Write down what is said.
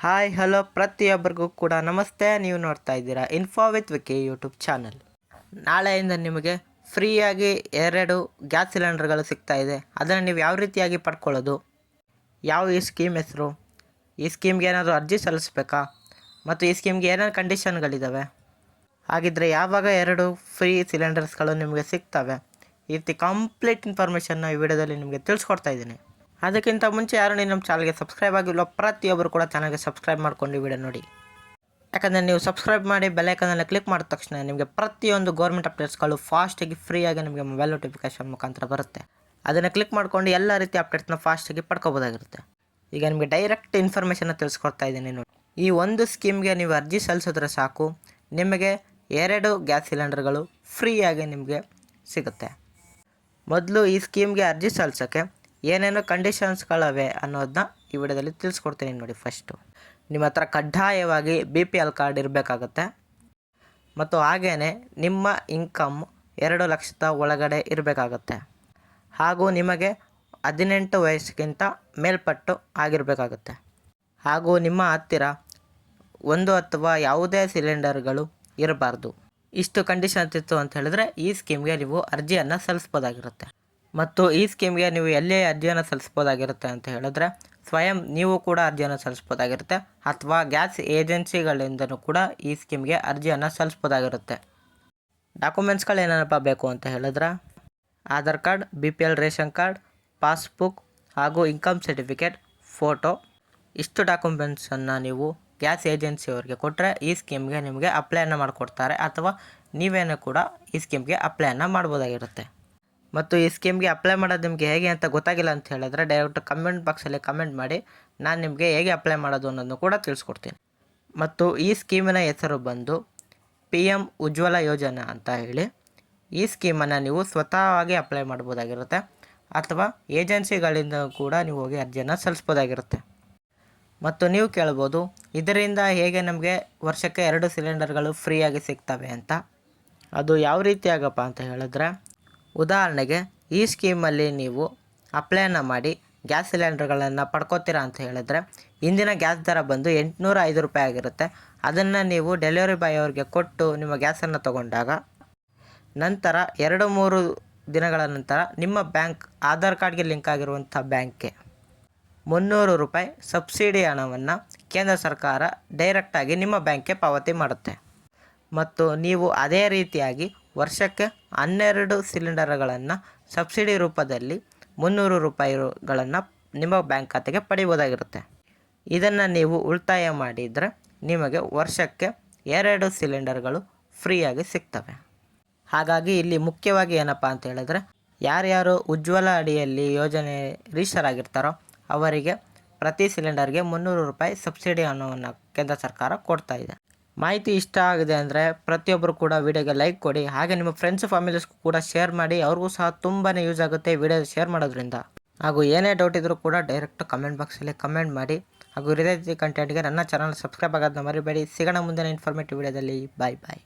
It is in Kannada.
ಹಾಯ್ ಹಲೋ ಪ್ರತಿಯೊಬ್ಬರಿಗೂ ಕೂಡ ನಮಸ್ತೆ. ನೀವು ನೋಡ್ತಾ ಇದ್ದೀರಾ info with Vicky YouTube channel. ನಾಳೆಯಿಂದ ನಿಮಗೆ ಫ್ರೀಯಾಗಿ 2 ಗ್ಯಾಸ್ ಸಿಲಿಂಡರ್ಗಳು ಸಿಗ್ತಾ ಇದೆ. ಅದನ್ನು ನೀವು ಯಾವ ರೀತಿಯಾಗಿ ಪಡ್ಕೊಳ್ಳೋದು, ಯಾವ ಈ ಸ್ಕೀಮ್ ಹೆಸರು, ಈ ಸ್ಕೀಮ್ಗೆ ಏನಾದರೂ ಅರ್ಜಿ ಸಲ್ಲಿಸಬೇಕಾ, ಮತ್ತು ಈ ಸ್ಕೀಮ್ಗೆ ಏನೇನು ಕಂಡೀಷನ್ಗಳಿದ್ದಾವೆ, ಹಾಗಿದ್ದರೆ ಯಾವಾಗ 2 ಫ್ರೀ ಸಿಲಿಂಡರ್ಸ್ಗಳು ನಿಮಗೆ ಸಿಗ್ತವೆ, ಈ ರೀತಿ ಕಂಪ್ಲೀಟ್ ಇನ್ಫಾರ್ಮೇಷನ್ನ ಈ ವಿಡಿಯೋದಲ್ಲಿ ನಿಮಗೆ ತಿಳಿಸ್ಕೊಡ್ತಾ ಇದ್ದೀನಿ. ಅದಕ್ಕಿಂತ ಮುಂಚೆ ಯಾರು ನಮ್ಮ ಚಾನಲ್ಗೆ ಸಬ್ಸ್ಕ್ರೈಬ್ ಆಗಿಲ್ಲ ಪ್ರತಿಯೊಬ್ಬರು ಕೂಡ ಚಾನಲ್ಗೆ ಸಬ್ಸ್ಕ್ರೈಬ್ ಮಾಡ್ಕೊಂಡು ವಿಡಿಯೋ ನೋಡಿ. ಯಾಕಂದರೆ ನೀವು ಸಬ್ಸ್ಕ್ರೈಬ್ ಮಾಡಿ ಬೆಲ್ಲೈಕನ್ನೆಲ್ಲ ಕ್ಲಿಕ್ ಮಾಡಿದ ತಕ್ಷಣ ನಿಮಗೆ ಪ್ರತಿಯೊಂದು ಗೌರ್ಮೆಂಟ್ ಅಪ್ಡೇಟ್ಸ್ಗಳು ಫಾಸ್ಟಾಗಿ ಫ್ರೀಯಾಗಿ ನಿಮಗೆ ಮೊಬೈಲ್ ನೋಟಿಫಿಕೇಷನ್ ಮುಖಾಂತರ ಬರುತ್ತೆ. ಅದನ್ನು ಕ್ಲಿಕ್ ಮಾಡ್ಕೊಂಡು ಎಲ್ಲ ರೀತಿ ಅಪ್ಡೇಟ್ಸ್ನ ಫಾಸ್ಟಾಗಿ ಪಡ್ಕೋಬೋದಾಗಿರುತ್ತೆ. ಈಗ ನಿಮಗೆ ಡೈರೆಕ್ಟ್ ಇನ್ಫಾರ್ಮೇಷನ್ನ ತಿಳಿಸ್ಕೊಡ್ತಾ ಇದ್ದೀನಿ ನೋಡಿ. ಈ ಒಂದು ಸ್ಕೀಮ್ಗೆ ನೀವು ಅರ್ಜಿ ಸಲ್ಲಿಸಿದ್ರೆ ಸಾಕು, ನಿಮಗೆ 2 ಗ್ಯಾಸ್ ಸಿಲಿಂಡರ್ಗಳು ಫ್ರೀಯಾಗಿ ನಿಮಗೆ ಸಿಗುತ್ತೆ. ಮೊದಲು ಈ ಸ್ಕೀಮ್ಗೆ ಅರ್ಜಿ ಸಲ್ಲಿಸೋಕ್ಕೆ ಏನೇನು ಕಂಡೀಷನ್ಸ್ಗಳವೆ ಅನ್ನೋದನ್ನ ಈ ವಿಡಿಯೋದಲ್ಲಿ ತಿಳಿಸ್ಕೊಡ್ತೀನಿ ನೋಡಿ. ಫಸ್ಟು ನಿಮ್ಮ ಹತ್ರ ಕಡ್ಡಾಯವಾಗಿ BPL ಕಾರ್ಡ್ ಇರಬೇಕಾಗತ್ತೆ, ಮತ್ತು ಹಾಗೇ ನಿಮ್ಮ ಇನ್ಕಮ್ 2 ಲಕ್ಷದ ಒಳಗಡೆ ಇರಬೇಕಾಗತ್ತೆ, ಹಾಗೂ ನಿಮಗೆ 18 ವಯಸ್ಸಿಗಿಂತ ಮೇಲ್ಪಟ್ಟು ಆಗಿರಬೇಕಾಗತ್ತೆ, ಹಾಗೂ ನಿಮ್ಮ ಹತ್ತಿರ 1 ಅಥವಾ ಯಾವುದೇ ಸಿಲಿಂಡರ್ಗಳು ಇರಬಾರ್ದು. ಇಷ್ಟು ಕಂಡೀಷನ್ಸ್ ಇತ್ತು ಅಂತ ಹೇಳಿದ್ರೆ ಈ ಸ್ಕೀಮ್ಗೆ ನೀವು ಅರ್ಜಿಯನ್ನು ಸಲ್ಲಿಸ್ಬೋದಾಗಿರುತ್ತೆ. ಮತ್ತು ಈ ಸ್ಕೀಮ್ಗೆ ನೀವು ಎಲ್ಲೇ ಅರ್ಜಿಯನ್ನು ಸಲ್ಲಿಸ್ಬೋದಾಗಿರುತ್ತೆ ಅಂತ ಹೇಳಿದ್ರೆ ಸ್ವಯಂ ನೀವು ಕೂಡ ಅರ್ಜಿಯನ್ನು ಸಲ್ಲಿಸ್ಬೋದಾಗಿರುತ್ತೆ, ಅಥವಾ ಗ್ಯಾಸ್ ಏಜೆನ್ಸಿಗಳಿಂದನೂ ಕೂಡ ಈ ಸ್ಕೀಮ್ಗೆ ಅರ್ಜಿಯನ್ನು ಸಲ್ಲಿಸ್ಬೋದಾಗಿರುತ್ತೆ. ಡಾಕ್ಯುಮೆಂಟ್ಸ್ಗಳು ಏನೇನಪ್ಪ ಬೇಕು ಅಂತ ಹೇಳಿದ್ರೆ Aadhaar card, BPL ration card, passbook ಹಾಗೂ ಇನ್ಕಮ್ ಸರ್ಟಿಫಿಕೇಟ್, ಫೋಟೋ. ಇಷ್ಟು ಡಾಕ್ಯುಮೆಂಟ್ಸನ್ನು ನೀವು ಗ್ಯಾಸ್ ಏಜೆನ್ಸಿಯವರಿಗೆ ಕೊಟ್ಟರೆ ಈ ಸ್ಕೀಮ್ಗೆ ನಿಮಗೆ ಅಪ್ಲೈಯನ್ನು ಮಾಡಿಕೊಡ್ತಾರೆ, ಅಥವಾ ನೀವೇನೂ ಕೂಡ ಈ ಸ್ಕೀಮ್ಗೆ ಅಪ್ಲೈಯನ್ನು ಮಾಡ್ಬೋದಾಗಿರುತ್ತೆ. ಮತ್ತು ಈ ಸ್ಕೀಮ್ಗೆ ಅಪ್ಲೈ ಮಾಡೋದು ನಿಮಗೆ ಹೇಗೆ ಅಂತ ಗೊತ್ತಾಗಿಲ್ಲ ಅಂತ ಹೇಳಿದ್ರೆ ಡೈರೆಕ್ಟ್ ಕಮೆಂಟ್ ಬಾಕ್ಸಲ್ಲಿ ಕಮೆಂಟ್ ಮಾಡಿ, ನಾನು ನಿಮಗೆ ಹೇಗೆ ಅಪ್ಲೈ ಮಾಡೋದು ಅನ್ನೋದನ್ನು ಕೂಡ ತಿಳಿಸ್ಕೊಡ್ತೀನಿ. ಮತ್ತು ಈ ಸ್ಕೀಮಿನ ಹೆಸರು ಬಂದು PM ಉಜ್ವಲ ಯೋಜನಾ ಅಂತ ಹೇಳಿ. ಈ ಸ್ಕೀಮನ್ನು ನೀವು ಸ್ವತಃವಾಗಿ ಅಪ್ಲೈ ಮಾಡ್ಬೋದಾಗಿರುತ್ತೆ, ಅಥವಾ ಏಜೆನ್ಸಿಗಳಿಂದ ಕೂಡ ನೀವು ಹೋಗಿ ಅರ್ಜಿಯನ್ನು ಸಲ್ಲಿಸ್ಬೋದಾಗಿರುತ್ತೆ. ಮತ್ತು ನೀವು ಕೇಳ್ಬೋದು, ಇದರಿಂದ ಹೇಗೆ ನಮಗೆ ವರ್ಷಕ್ಕೆ 2 ಸಿಲಿಂಡರ್ಗಳು ಫ್ರೀಯಾಗಿ ಸಿಗ್ತವೆ ಅಂತ. ಅದು ಯಾವ ರೀತಿಯಾಗಪ್ಪ ಅಂತ ಹೇಳಿದ್ರೆ, ಉದಾಹರಣೆಗೆ ಈ ಸ್ಕೀಮಲ್ಲಿ ನೀವು ಅಪ್ಲೈಯನ್ನು ಮಾಡಿ ಗ್ಯಾಸ್ ಸಿಲಿಂಡರ್ಗಳನ್ನು ಪಡ್ಕೋತೀರಾ ಅಂತ ಹೇಳಿದ್ರೆ ಇಂದಿನ ಗ್ಯಾಸ್ ದರ ಬಂದು 805 ರೂಪಾಯಿ ಆಗಿರುತ್ತೆ. ಅದನ್ನು ನೀವು ಡೆಲಿವರಿ ಬಾಯ್ ಅವ್ರಿಗೆ ಕೊಟ್ಟು ನಿಮ್ಮ ಗ್ಯಾಸನ್ನು ತಗೊಂಡಾಗ ನಂತರ 2-3 ದಿನಗಳ ನಂತರ ನಿಮ್ಮ ಬ್ಯಾಂಕ್ ಆಧಾರ್ ಕಾರ್ಡ್ಗೆ ಲಿಂಕ್ ಆಗಿರುವಂಥ ಬ್ಯಾಂಕ್ಗೆ 300 ರೂಪಾಯಿ ಸಬ್ಸಿಡಿ ಹಣವನ್ನು ಕೇಂದ್ರ ಸರ್ಕಾರ ಡೈರೆಕ್ಟಾಗಿ ನಿಮ್ಮ ಬ್ಯಾಂಕ್ಗೆ ಪಾವತಿ ಮಾಡುತ್ತೆ. ಮತ್ತು ನೀವು ಅದೇ ರೀತಿಯಾಗಿ ವರ್ಷಕ್ಕೆ 12 ಸಿಲಿಂಡರ್ಗಳನ್ನು ಸಬ್ಸಿಡಿ ರೂಪದಲ್ಲಿ 300 ರೂಪಾಯಿಗಳನ್ನು ನಿಮ್ಮ ಬ್ಯಾಂಕ್ ಖಾತೆಗೆ ಪಡಿಬೋದಾಗಿರುತ್ತೆ. ಇದನ್ನು ನೀವು ಉಳಿತಾಯ ಮಾಡಿದರೆ ನಿಮಗೆ ವರ್ಷಕ್ಕೆ 2 ಸಿಲಿಂಡರ್ಗಳು ಫ್ರೀಯಾಗಿ ಸಿಗ್ತವೆ. ಹಾಗಾಗಿ ಇಲ್ಲಿ ಮುಖ್ಯವಾಗಿ ಏನಪ್ಪ ಅಂತ ಹೇಳಿದ್ರೆ, ಯಾರ್ಯಾರು ಉಜ್ವಲ ಅಡಿಯಲ್ಲಿ ಯೋಜನೆ ರಿಜಿಸ್ಟರ್ ಆಗಿರ್ತಾರೋ ಅವರಿಗೆ ಪ್ರತಿ ಸಿಲಿಂಡರ್ಗೆ 300 ರೂಪಾಯಿ ಸಬ್ಸಿಡಿ ಹಣವನ್ನು ಕೇಂದ್ರ ಸರ್ಕಾರ ಕೊಡ್ತಾ ಇದೆ. ಮಾಹಿತಿ ಇಷ್ಟ ಆಗಿದೆ ಅಂದರೆ ಪ್ರತಿಯೊಬ್ಬರು ಕೂಡ ವಿಡಿಯೋಗೆ ಲೈಕ್ ಕೊಡಿ, ಹಾಗೆ ನಿಮ್ಮ ಫ್ರೆಂಡ್ಸ್ ಫ್ಯಾಮಿಲೀಸ್ಗೂ ಕೂಡ ಶೇರ್ ಮಾಡಿ. ಅವ್ರಿಗೂ ಸಹ ತುಂಬಾ ಯೂಸ್ ಆಗುತ್ತೆ ವಿಡಿಯೋ ಶೇರ್ ಮಾಡೋದ್ರಿಂದ. ಹಾಗೂ ಏನೇ ಡೌಟ್ ಇದ್ದರೂ ಕೂಡ ಡೈರೆಕ್ಟ್ ಕಮೆಂಟ್ ಬಾಕ್ಸಲ್ಲಿ ಕಮೆಂಟ್ ಮಾಡಿ. ಹಾಗೂ ಇದೇ ರೀತಿ ಕಂಟೆಂಟ್ಗೆ ನನ್ನ ಚಾನಲ್ ಸಬ್ಸ್ಕ್ರೈಬ್ ಆಗೋದನ್ನ ಮರಿಬೇಡಿ. ಸಿಗೋಣ ಮುಂದಿನ ಇನ್ಫಾರ್ಮೇಟಿವ್ ವಿಡಿಯೋದಲ್ಲಿ. ಬಾಯ್ ಬಾಯ್.